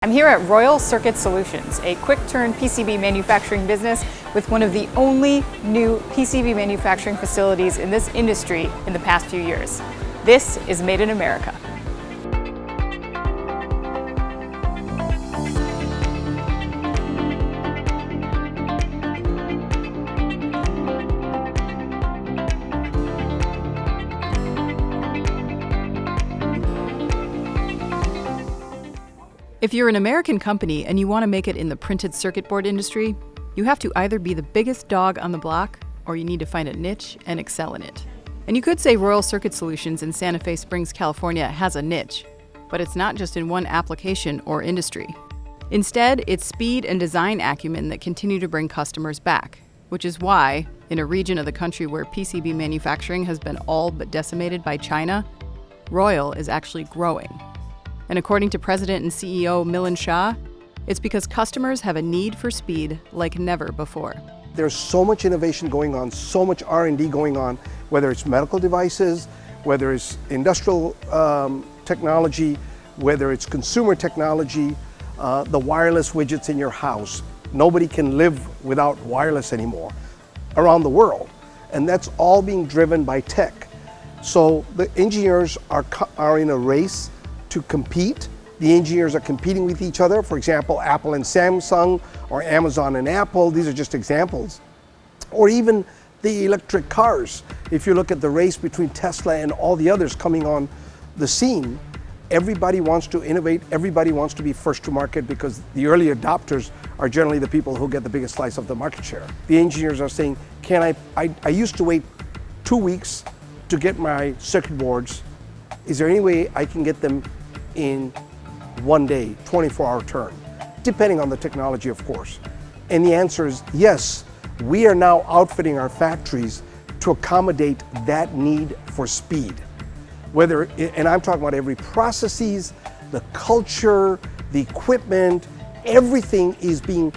I'm here at Royal Circuit Solutions, a quick-turn PCB manufacturing business with one of the only new PCB manufacturing facilities in this industry in the past few years. This is Made in America. If you're an American company and you want to make it in the printed circuit board industry, you have to either be the biggest dog on the block or you need to find a niche and excel in it. And you could say Royal Circuit Solutions in Santa Fe Springs, California has a niche, but it's not just in one application or industry. Instead, it's speed and design acumen that continue to bring customers back, which is why, in a region of the country where PCB manufacturing has been all but decimated by China, Royal is actually growing. And according to President and CEO Milan Shah, it's because customers have a need for speed like never before. There's so much innovation going on, so much R&D going on, whether it's medical devices, whether it's industrial technology, whether it's consumer technology, the wireless widgets in your house. Nobody can live without wireless anymore around the world. And that's all being driven by tech. So the engineers are in a race to compete. The engineers are competing with each other. For example, Apple and Samsung, or Amazon and Apple. These are just examples. Or even the electric cars. If you look at the race between Tesla and all the others coming on the scene, everybody wants to innovate, everybody wants to be first to market because the early adopters are generally the people who get the biggest slice of the market share. The engineers are saying, I used to wait 2 weeks to get my circuit boards. Is there any way I can get them in 1 day, 24-hour turn, depending on the technology, of course? And the answer is yes. We are now outfitting our factories to accommodate that need for speed. And I'm talking about every processes, the culture, the equipment, everything is being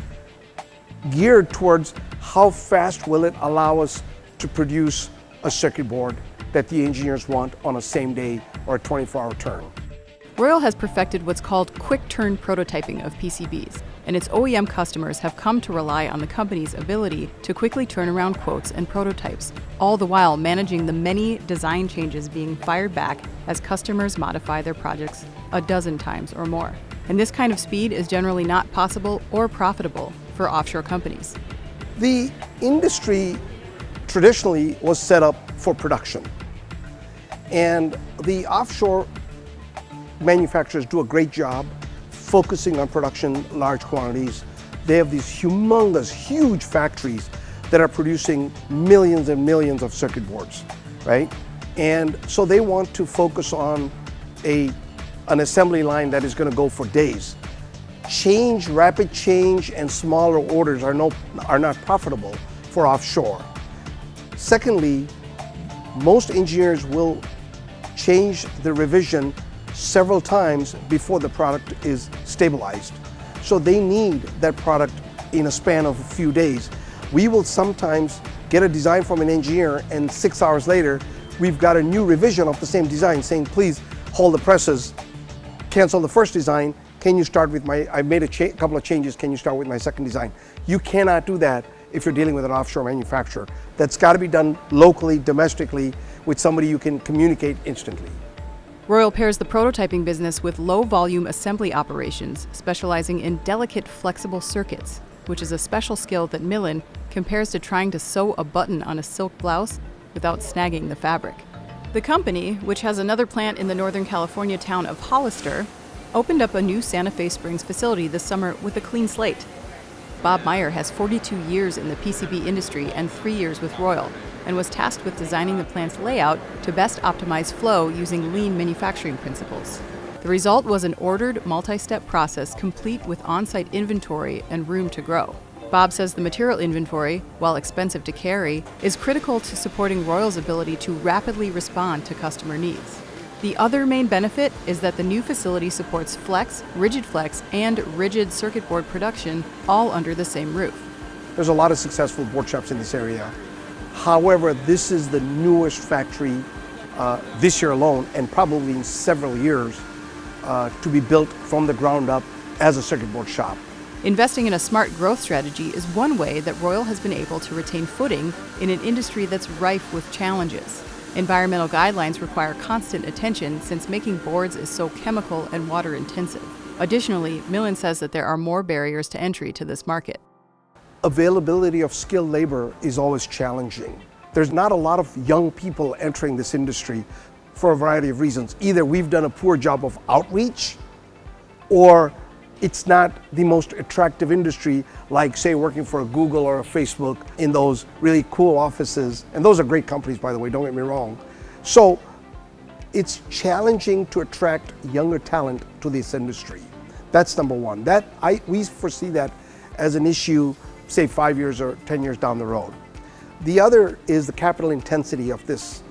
geared towards how fast will it allow us to produce a circuit board that the engineers want on a same day or a 24-hour turn. Royal has perfected what's called quick-turn prototyping of PCBs, and its OEM customers have come to rely on the company's ability to quickly turn around quotes and prototypes, all the while managing the many design changes being fired back as customers modify their projects a dozen times or more. And this kind of speed is generally not possible or profitable for offshore companies. The industry traditionally was set up for production, and the offshore manufacturers do a great job focusing on production, large quantities. They have these humongous, huge factories that are producing millions and millions of circuit boards, right? And so they want to focus on an assembly line that is going to go for days. Rapid change, and smaller orders are not profitable for offshore. Secondly, most engineers will change the revision several times before the product is stabilized. So they need that product in a span of a few days. We will sometimes get a design from an engineer and 6 hours later, we've got a new revision of the same design saying, please hold the presses, cancel the first design, can you start with I made a couple of changes, can you start with my second design? You cannot do that if you're dealing with an offshore manufacturer. That's got to be done locally, domestically, with somebody you can communicate instantly. Royal pairs the prototyping business with low-volume assembly operations, specializing in delicate, flexible circuits, which is a special skill that Milan compares to trying to sew a button on a silk blouse without snagging the fabric. The company, which has another plant in the Northern California town of Hollister, opened up a new Santa Fe Springs facility this summer with a clean slate. Bob Meyer has 42 years in the PCB industry and 3 years with Royal, and was tasked with designing the plant's layout to best optimize flow using lean manufacturing principles. The result was an ordered, multi-step process complete with on-site inventory and room to grow. Bob says the material inventory, while expensive to carry, is critical to supporting Royal's ability to rapidly respond to customer needs. The other main benefit is that the new facility supports flex, and rigid circuit board production all under the same roof. There's a lot of successful board shops in this area. However, this is the newest factory this year alone, and probably in several years, to be built from the ground up as a circuit board shop. Investing in a smart growth strategy is one way that Royal has been able to retain footing in an industry that's rife with challenges. Environmental guidelines require constant attention since making boards is so chemical and water intensive. Additionally, Milan says that there are more barriers to entry to this market. Availability of skilled labor is always challenging. There's not a lot of young people entering this industry for a variety of reasons. Either we've done a poor job of outreach, or it's not the most attractive industry, like say working for a Google or a Facebook in those really cool offices. And those are great companies, by the way, don't get me wrong. So it's challenging to attract younger talent to this industry. That's number one. We foresee that as an issue, say 5 years or 10 years down the road. The other is the capital intensity of this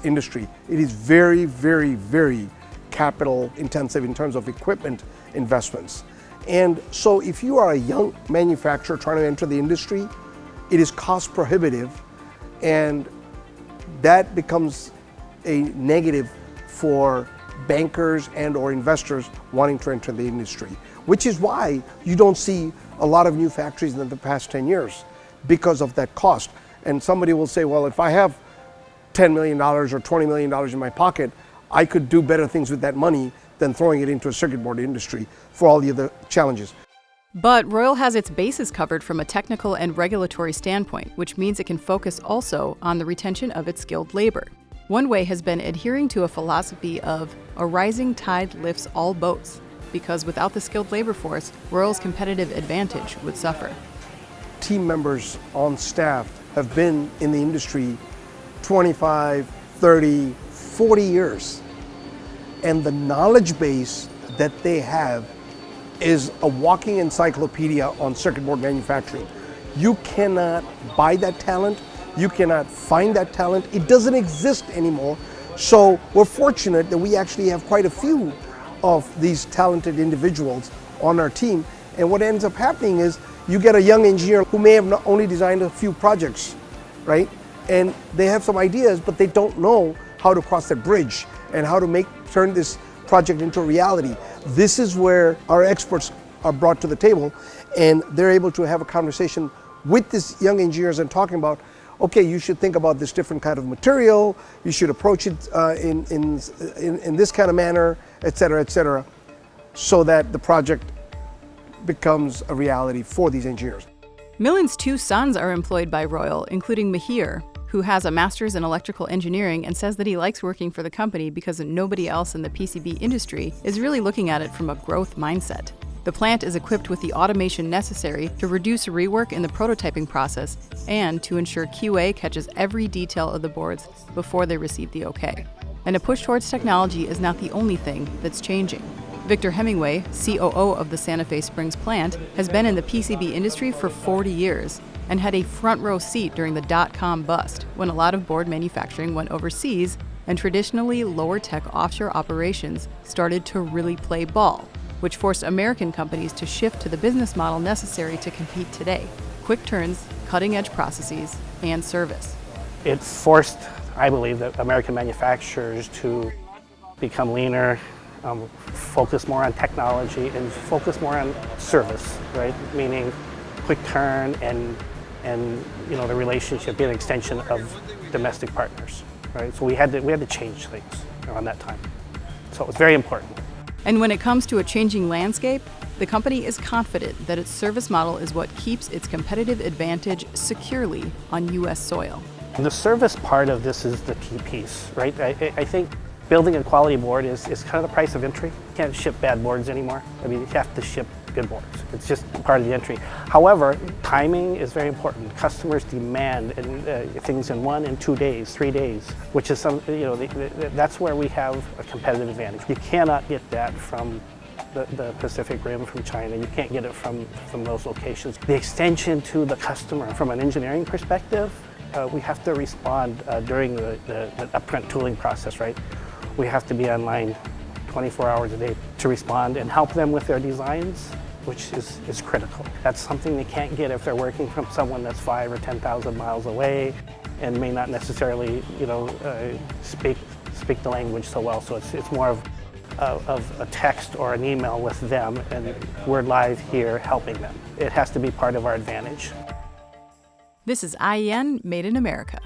industry. It is very, very, very capital intensive in terms of equipment investments. And so if you are a young manufacturer trying to enter the industry, it is cost prohibitive, and that becomes a negative for bankers and or investors wanting to enter the industry, which is why you don't see a lot of new factories in the past 10 years because of that cost. And somebody will say, well, if I have $10 million or $20 million in my pocket, I could do better things with that money than throwing it into a circuit board industry for all the other challenges. But Royal has its bases covered from a technical and regulatory standpoint, which means it can focus also on the retention of its skilled labor. One way has been adhering to a philosophy of a rising tide lifts all boats, because without the skilled labor force, Royal's competitive advantage would suffer. Team members on staff have been in the industry 25, 30, 40 years. And the knowledge base that they have is a walking encyclopedia on circuit board manufacturing. You cannot buy that talent. You cannot find that talent. It doesn't exist anymore. So we're fortunate that we actually have quite a few of these talented individuals on our team. And what ends up happening is you get a young engineer who may have not only designed a few projects, right? And they have some ideas, but they don't know how to cross that bridge and how to turn this project into a reality. This is where our experts are brought to the table, and they're able to have a conversation with these young engineers and talking about, okay, you should think about this different kind of material, you should approach it in this kind of manner, et cetera, so that the project becomes a reality for these engineers. Milan's two sons are employed by Royal, including Mihir, who has a master's in electrical engineering and says that he likes working for the company because nobody else in the PCB industry is really looking at it from a growth mindset. The plant is equipped with the automation necessary to reduce rework in the prototyping process and to ensure QA catches every detail of the boards before they receive the OK. And a push towards technology is not the only thing that's changing. Victor Hemingway, COO of the Santa Fe Springs plant, has been in the PCB industry for 40 years and had a front row seat during the dot-com bust when a lot of board manufacturing went overseas and traditionally lower-tech offshore operations started to really play ball, which forced American companies to shift to the business model necessary to compete today: quick turns, cutting-edge processes, and service. It forced, I believe, that American manufacturers to become leaner, focus more on technology, and focus more on service, right? Meaning quick turn and the relationship be an extension of domestic partners, right? So we had to change things around that time. So it was very important. And when it comes to a changing landscape, the company is confident that its service model is what keeps its competitive advantage securely on U.S. soil. And the service part of this is the key piece, right? I think building a quality board is kind of the price of entry. You can't ship bad boards anymore. I mean, you have to ship good boards. It's just part of the entry. However, timing is very important. Customers demand things in 1 and 2 days, 3 days, which is that's where we have a competitive advantage. You cannot get that from the Pacific Rim, from China. You can't get it from those locations. The extension to the customer from an engineering perspective, we have to respond during the upfront tooling process, right? We have to be online 24 hours a day to respond and help them with their designs, which is critical. That's something they can't get if they're working from someone that's 5,000 or 10,000 miles away and may not necessarily, speak the language so well. So it's more of of a text or an email with them, and we're live here helping them. It has to be part of our advantage. This is IEN Made in America.